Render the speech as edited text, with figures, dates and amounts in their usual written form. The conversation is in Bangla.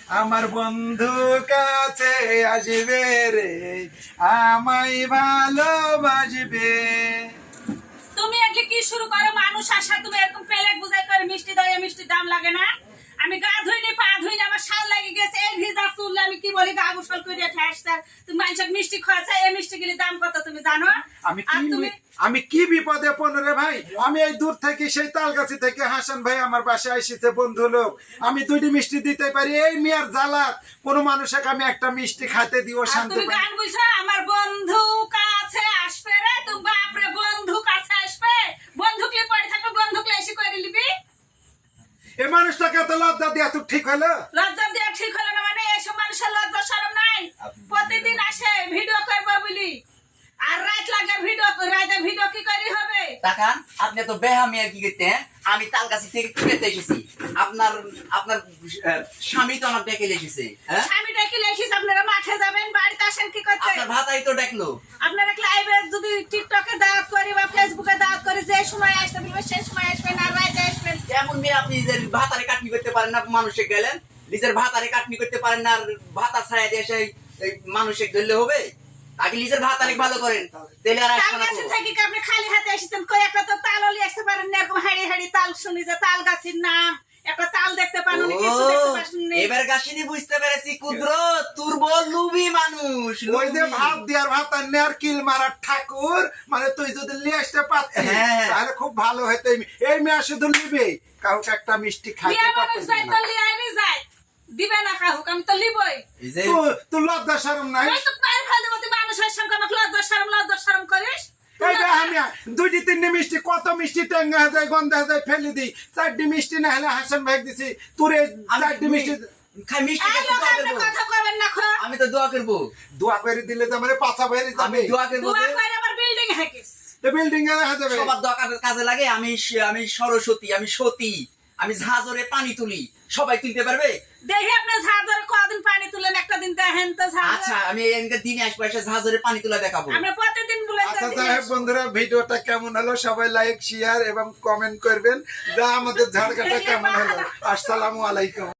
আমার বন্ধু কাছে আসবে রে, আমায় ভালোবাসবে। তুমি আজকে কি শুরু করো? মানুষ আসা তুমি এরকম প্লেট বুঝাই করে মিষ্টি দই মিষ্টির দাম লাগে না? আমি গা ধুইনি পা ধুইনি আমার শাল লাগে গেছে এই ভিজা চুল আমি কি বলি গা গোসল করে ঠাসতা তুমি মানুষের মিষ্টি খাওয়াছে এই মিষ্টি গুলির দাম কত তুমি জানো? আমি কি বিপদে পড়ল রে ভাই। আমি এই দূর থেকে সেই তালগাছি থেকে হাসান ভাই আমার বাসায় আসিতে বন্ধু লোক, আমি দুইটি মিষ্টি দিতে পারি। এই মিয়ার জ্বালাত কোন মানুষকে আমি একটা মিষ্টি খাইতে দিও শান্তি তুমি গান বুঝছো আমার বন্ধু কাছে আসবে রে, তুমি বাপরে বন্ধু কাছে আসবে, বন্ধুকলে পড়ে থাকবে বন্ধুকলে এসে করে নিবি। এই মানুষটাকে এত লজ্জা দিয়া তুই ঠিক হলো? লজ্জা দেওয়া ঠিক হলো না মানে এসব মানুষের লজ্জা শরম নাই? প্রতিদিন আসে ভিডিও করবো বলি আর রাত লাগে ভিডিও রাতে ভিডিও কি করি হবে? টাকা আপনি তো বেহামি আর কি করতে হ্যাঁ? আমি তালগাছি থেকে কিনতে এসেছি। আপনার আপনার স্বামী তো আমার ডেকে এসেছে। হ্যাঁ আমি ডেকে লেখিস আপনারা মাঠে যাবেন বাড়িতে আসেন কি করতে? আপনার ভাতাই তো ডাকলো। আপনারা লাইভে যদি টিকটকে দাওয়াত করি বা ফেসবুকে দাওয়াত করি যে সময় আসতে বলবে সেই সময় আসবেন আর রাতে আসবেন। যেমন মেয়ে আপনি নিজের ভাতারে কাটনি করতে পারেন না, মানুষে গেলেন নিজের ভাতারে কাটনি করতে পারেন না, আর ভাতা ছাড়াই দিয়ে এসে মানুষে ধরলে হবে? আগে নিজের ভাতারে ভালো করেন তাহলে আর আসবে না। তালগাছি থেকে কি আপনি খালি হাতে এসেছেন? কই একটা তো তালও নিয়ে আসতে পারেন না, এরকম হাড়ি হাড়ি তাল শুনি যে তাল গাছের নাম, একটা তাল দেখতে পান উনি কিছু দেখতে পাসনি। এবার গাছিনি বুঝতে পেরেছি কুদরত তুর্বল লুবি মানুষ। ওই যে ভাত দিয়ার ভাত নেয়ার কিল মারার ঠাকুর, মানে তুই যদি নিয়ে আসতে পারতিস তাহলে খুব ভালো হতো। এই মেয়ে শুধু নিবে কাউকে একটা মিষ্টি খাইতে বিয়ে মানুষ পারতিস যাই না। তো লিয়াইনি যায় দিবে না কাহুক আমি তো লিবই। তুই লজ্জা শরম নাই? এই তো পায়ের ফালতে মতো মানুষের সঙ্গে আমাকে লজ্জা শরম করিস? এইটা আমি দুইটি তিনটি মিষ্টি কত মিষ্টি টেঙ্গা হয়ে যায় গন্ধ হয়ে যায় ফেলে দিই। চারটি মিষ্টি না হলে হাসান ভাই দিছি তোরে চারটি মিষ্টি কথা কবেন না খো আমি তো দোয়া করবো। দোয়া করে দিলে তো মানে পাছা বেরি আমি যাবে। দোয়া করবো দোয়া করে আমার বিল্ডিং হাকিস তো বিল্ডিং এ দেখা যাবে। সবার দোয়া কাজে লাগে। আমি সরস্বতী, আমি সতী, আমি ঝাঁঝরে পানি তুলি, সবাই তুলতে পারবে? দেখি আপনি ঝাঁঝরে কদিন পানি তুলেন একটা দিন দেখেন তো আচ্ছা আমি দিনে আসবো, এসে ঝাঁঝরে পানি তুলা দেখাবো। আমরা প্রতিদিন বলে আচ্ছা যাই হোক বন্ধুরা, ভিডিওটা কেমন হলো সবাই লাইক শেয়ার এবং কমেন্ট করবেন। যা আমাদের ঝাড়খাটা কেমন হলো। আসসালামু আলাইকুম।